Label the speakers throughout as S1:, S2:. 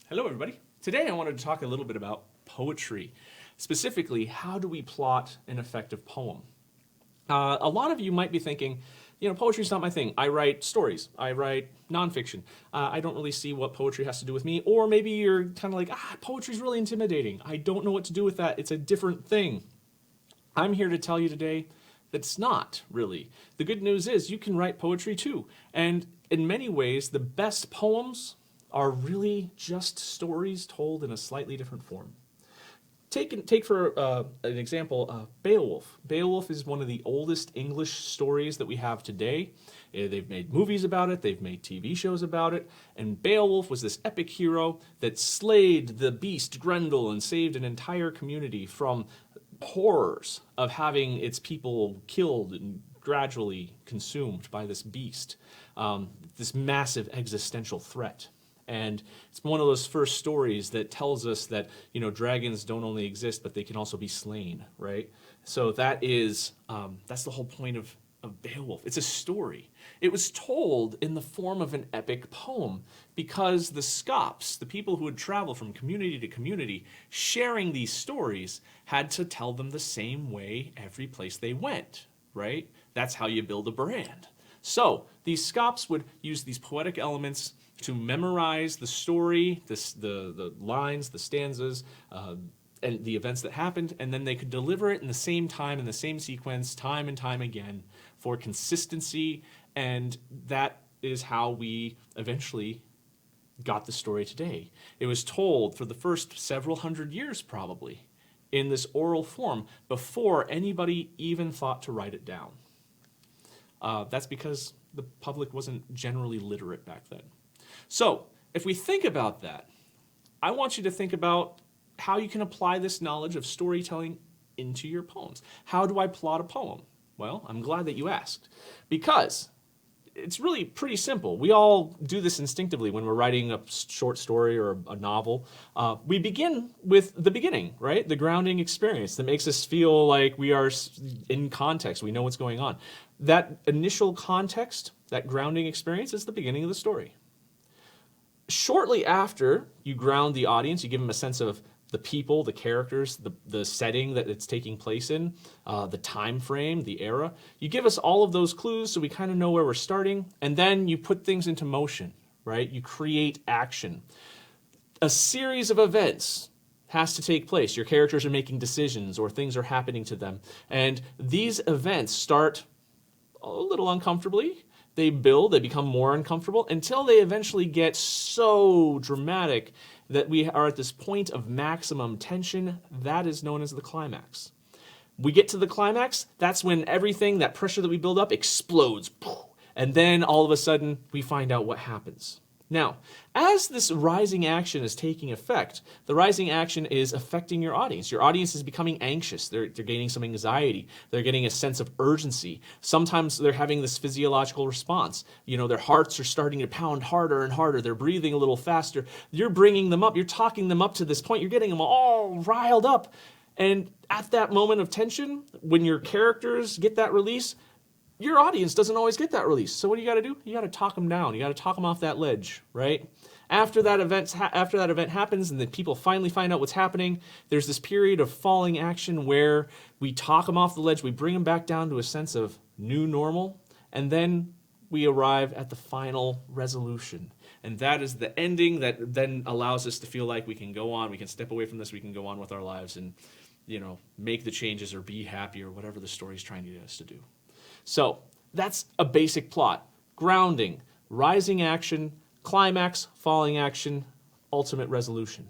S1: Hello, everybody. Today I wanted to talk a little bit about poetry. Specifically, how do we plot an effective poem? A lot of you might be thinking, poetry's not my thing. I write stories. I write nonfiction. I don't really see what poetry has to do with me. Or maybe you're kind of like, poetry's really intimidating. I don't know what to do with that. It's a different thing. I'm here to tell you today that it's not really. The good news is you can write poetry too. And in many ways, the best poems are really just stories told in a slightly different form. Take for an example, Beowulf. Beowulf is one of the oldest English stories that we have today. They've made movies about it, they've made TV shows about it, and Beowulf was this epic hero that slayed the beast Grendel and saved an entire community from horrors of having its people killed and gradually consumed by this beast, this massive existential threat. And it's one of those first stories that tells us that, dragons don't only exist, but they can also be slain, right? So that's the whole point of Beowulf. It's a story. It was told in the form of an epic poem because the Scops, the people who would travel from community to community, sharing these stories, had to tell them the same way every place they went, right? That's how you build a brand. So these Scops would use these poetic elements to memorize the story, the lines, the stanzas, and the events that happened, and then they could deliver it in the same time, in the same sequence, time and time again, for consistency, and that is how we eventually got the story today. It was told for the first several hundred years, probably, in this oral form, before anybody even thought to write it down. That's because the public wasn't generally literate back then. So, if we think about that, I want you to think about how you can apply this knowledge of storytelling into your poems. How do I plot a poem? Well, I'm glad that you asked, because it's really pretty simple. We all do this instinctively when we're writing a short story or a novel. We begin with the beginning, right? The grounding experience that makes us feel like we are in context. We know what's going on. That initial context, that grounding experience, is the beginning of the story. Shortly after you ground the audience, you give them a sense of the people, the characters, the setting that it's taking place in, the time frame, the era. You give us all of those clues so we kind of know where we're starting, and then you put things into motion, right? You create action. A series of events has to take place. Your characters are making decisions or things are happening to them, and these events start a little uncomfortably. They build, they become more uncomfortable until they eventually get so dramatic that we are at this point of maximum tension. That is known as the climax. We get to the climax, that's when everything, that pressure that we build up, explodes. And then all of a sudden, we find out what happens. Now, as this rising action is taking effect, the rising action is affecting your audience. Your audience is becoming anxious. They're gaining some anxiety. They're getting a sense of urgency. Sometimes they're having this physiological response. Their hearts are starting to pound harder and harder. They're breathing a little faster. You're bringing them up. You're talking them up to this point. You're getting them all riled up. And at that moment of tension, when your characters get that release, your audience doesn't always get that release. So what do you got to do? You got to talk them down. You got to talk them off that ledge, right? After that event happens and then people finally find out what's happening, there's this period of falling action where we talk them off the ledge, we bring them back down to a sense of new normal, and then we arrive at the final resolution. And that is the ending that then allows us to feel like we can go on, we can step away from this, we can go on with our lives and, make the changes or be happy or whatever the story is trying to get us to do. So that's a basic plot. Grounding, rising action, climax, falling action, ultimate resolution.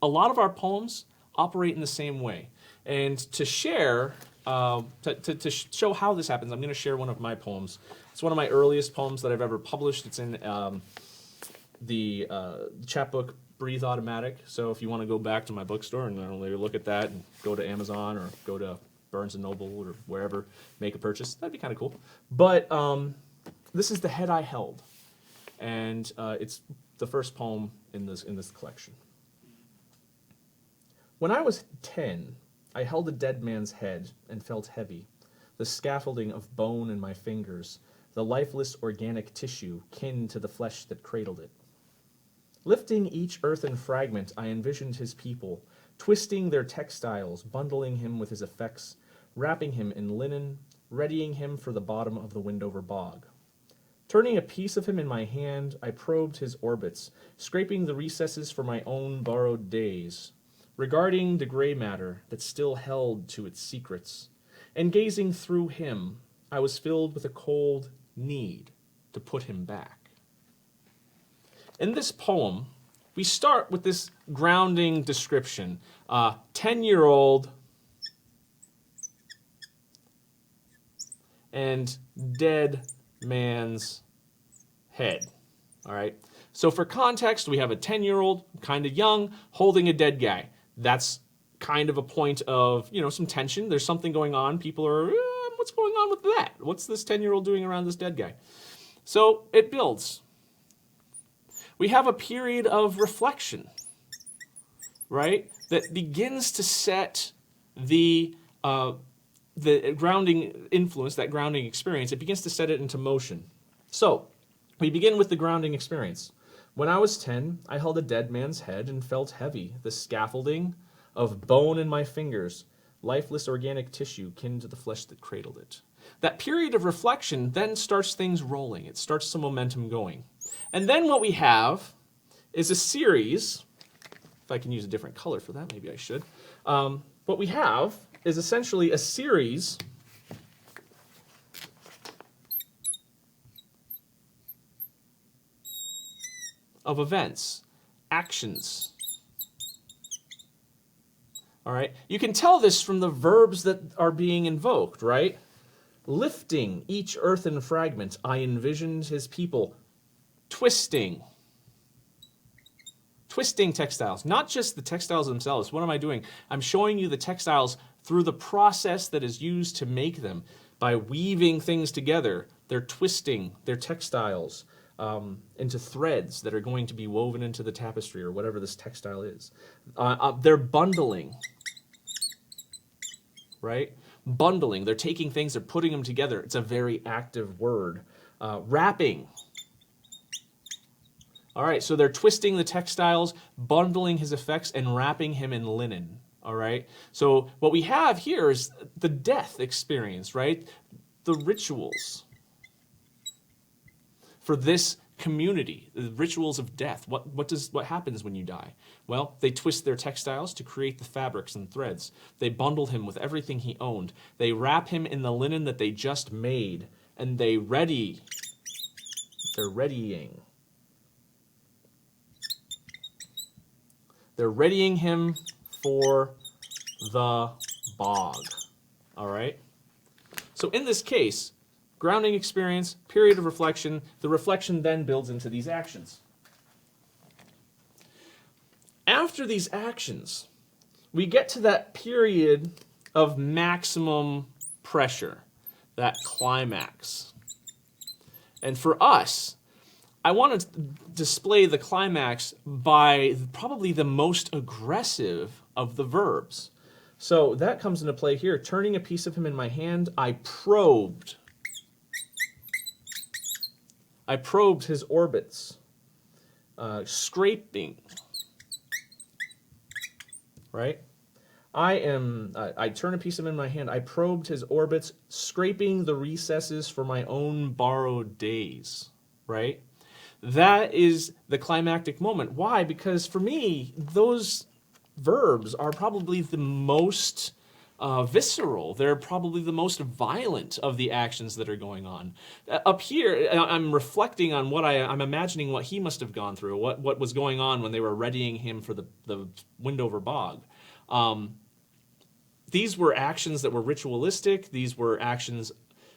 S1: A lot of our poems operate in the same way. And to share, to show how this happens, I'm going to share one of my poems. It's one of my earliest poems that I've ever published. It's in the chapbook Breathe Automatic. So if you want to go back to my bookstore and look at that and go to Amazon or go to Barnes & Noble or wherever, make a purchase, that'd be kind of cool. But this is The Head I Held, and it's the first poem in this collection. When I was 10, I held a dead man's head and felt heavy, the scaffolding of bone in my fingers, the lifeless organic tissue kin to the flesh that cradled it. Lifting each earthen fragment, I envisioned his people, twisting their textiles, bundling him with his effects, wrapping him in linen, readying him for the bottom of the Windover bog. Turning a piece of him in my hand, I probed his orbits, scraping the recesses for my own borrowed days, regarding the gray matter that still held to its secrets, and gazing through him, I was filled with a cold need to put him back. In this poem, we start with this grounding description. 10-year-old and dead man's head. All right. So for context, we have a 10-year-old, kind of young, holding a dead guy. That's kind of a point of, some tension. There's something going on. People are, what's going on with that? What's this 10-year-old doing around this dead guy? So it builds. We have a period of reflection, right? That begins to set the grounding influence, that grounding experience, it begins to set it into motion. So, we begin with the grounding experience. When I was 10, I held a dead man's head and felt heavy, the scaffolding of bone in my fingers, lifeless organic tissue kin to the flesh that cradled it. That period of reflection then starts things rolling. It starts some momentum going. And then what we have is a series, if I can use a different color for that, maybe I should. What we have is essentially a series of events, actions. All right? You can tell this from the verbs that are being invoked, right? Lifting each earthen fragment, I envisioned his people. Twisting textiles, not just the textiles themselves. What am I doing? I'm showing you the textiles through the process that is used to make them. By weaving things together, they're twisting their textiles into threads that are going to be woven into the tapestry or whatever this textile is. They're bundling, right? Bundling. They're taking things, they're putting them together. It's a very active word. Wrapping. All right, so they're twisting the textiles, bundling his effects, and wrapping him in linen. All right, so what we have here is the death experience, right? The rituals for this community, the rituals of death. What happens when you die? Well, they twist their textiles to create the fabrics and threads. They bundle him with everything he owned. They wrap him in the linen that they just made, and they're readying. They're readying him for the bog. All right? So in this case, grounding experience, period of reflection, the reflection then builds into these actions. After these actions, we get to that period of maximum pressure, that climax. And for us, I want to display the climax by probably the most aggressive of the verbs. So that comes into play here. Turning a piece of him in my hand, I probed. I probed his orbits. Scraping. Right? I turn a piece of him in my hand. I probed his orbits, scraping the recesses for my own borrowed days. Right? That is the climactic moment. Why? Because for me, those verbs are probably the most visceral. They're probably the most violent of the actions that are going on. Up here, I'm reflecting on what I'm imagining what he must have gone through, what was going on when they were readying him for the Windover bog. These were actions that were ritualistic. These were actions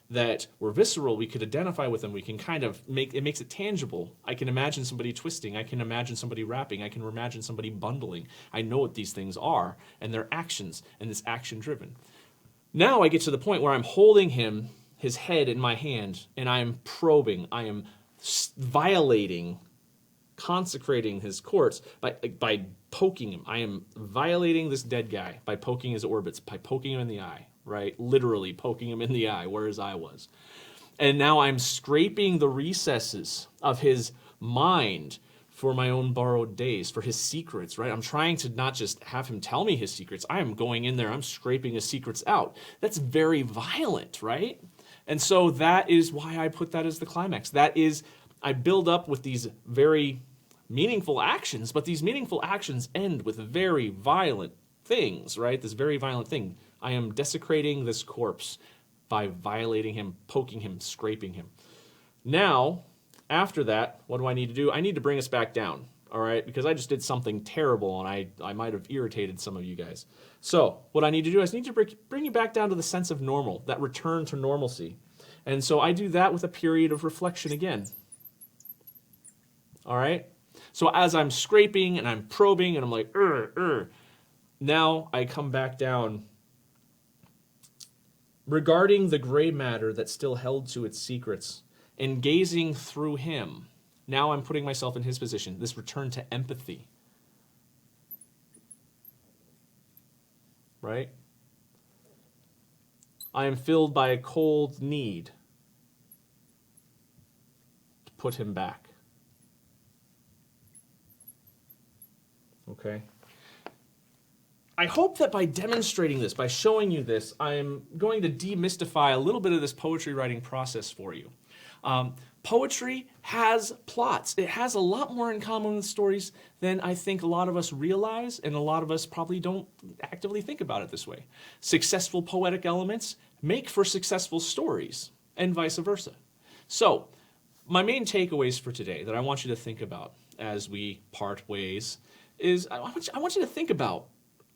S1: that were visceral. We could identify with them. We can kind of makes it tangible. I can imagine somebody twisting. I can imagine somebody wrapping. I can imagine somebody bundling. I know what these things are, and they're actions, and it's action driven. Now I get to the point where I'm holding his head in my hand, and I am probing. I am violating, consecrating his courts by poking him. I am violating this dead guy by poking his orbits, by poking him in the eye. Right? Literally poking him in the eye where his eye was. And now I'm scraping the recesses of his mind for my own borrowed days, for his secrets, right? I'm trying to not just have him tell me his secrets. I am going in there, I'm scraping his secrets out. That's very violent, right? And so that is why I put that as the climax. That is, I build up with these very meaningful actions, but these meaningful actions end with very violent things, right? This very violent thing. I am desecrating this corpse by violating him, poking him, scraping him. Now, after that, what do I need to do? I need to bring us back down, all right? Because I just did something terrible and I might have irritated some of you guys. So what I need to do is I need to bring you back down to the sense of normal, that return to normalcy. And so I do that with a period of reflection again. All right? So as I'm scraping and I'm probing and I'm like, now I come back down. Regarding the gray matter that still held to its secrets, and gazing through him, now I'm putting myself in his position, this return to empathy. Right? I am filled by a cold need to put him back. Okay? I hope that by demonstrating this, by showing you this, I'm going to demystify a little bit of this poetry writing process for you. Poetry has plots. It has a lot more in common with stories than I think a lot of us realize, and a lot of us probably don't actively think about it this way. Successful poetic elements make for successful stories, and vice versa. So, my main takeaways for today that I want you to think about as we part ways is I want you to think about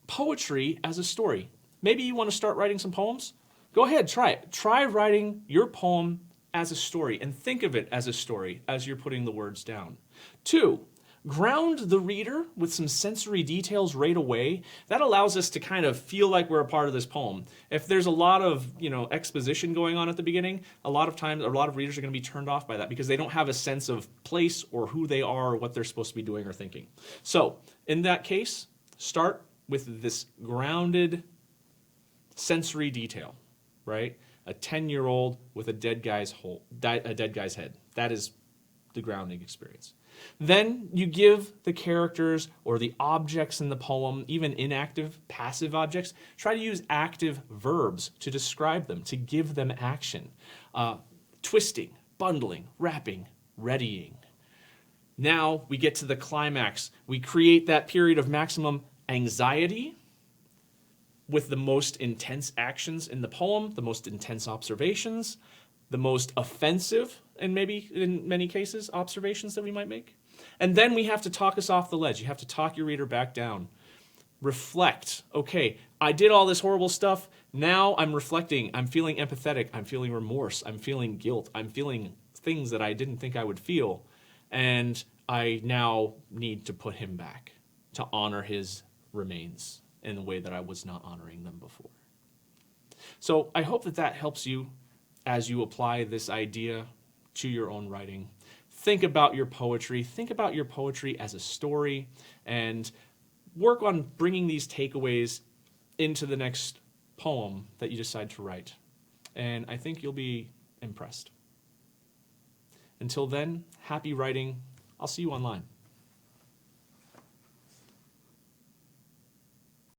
S1: poetry as a story. Maybe you want to start writing some poems? Go ahead, try it. Try writing your poem as a story and think of it as a story as you're putting the words down. 2, ground the reader with some sensory details right away. That allows us to kind of feel like we're a part of this poem. If there's a lot of, exposition going on at the beginning, a lot of times, a lot of readers are going to be turned off by that because they don't have a sense of place or who they are or what they're supposed to be doing or thinking. So, in that case, start with this grounded sensory detail, right? A 10-year-old with a dead guy's head. That is the grounding experience. Then you give the characters or the objects in the poem, even inactive, passive objects, try to use active verbs to describe them, to give them action. Twisting, bundling, wrapping, readying. Now we get to the climax. We create that period of maximum anxiety with the most intense actions in the poem, the most intense observations, the most offensive, and maybe in many cases, observations that we might make. And then we have to talk us off the ledge. You have to talk your reader back down. Reflect. Okay, I did all this horrible stuff. Now I'm reflecting. I'm feeling empathetic. I'm feeling remorse. I'm feeling guilt. I'm feeling things that I didn't think I would feel. And I now need to put him back to honor his remains in a way that I was not honoring them before. So I hope that that helps you as you apply this idea to your own writing. Think about your poetry. Think about your poetry as a story and work on bringing these takeaways into the next poem that you decide to write. And I think you'll be impressed. Until then, happy writing. I'll see you online.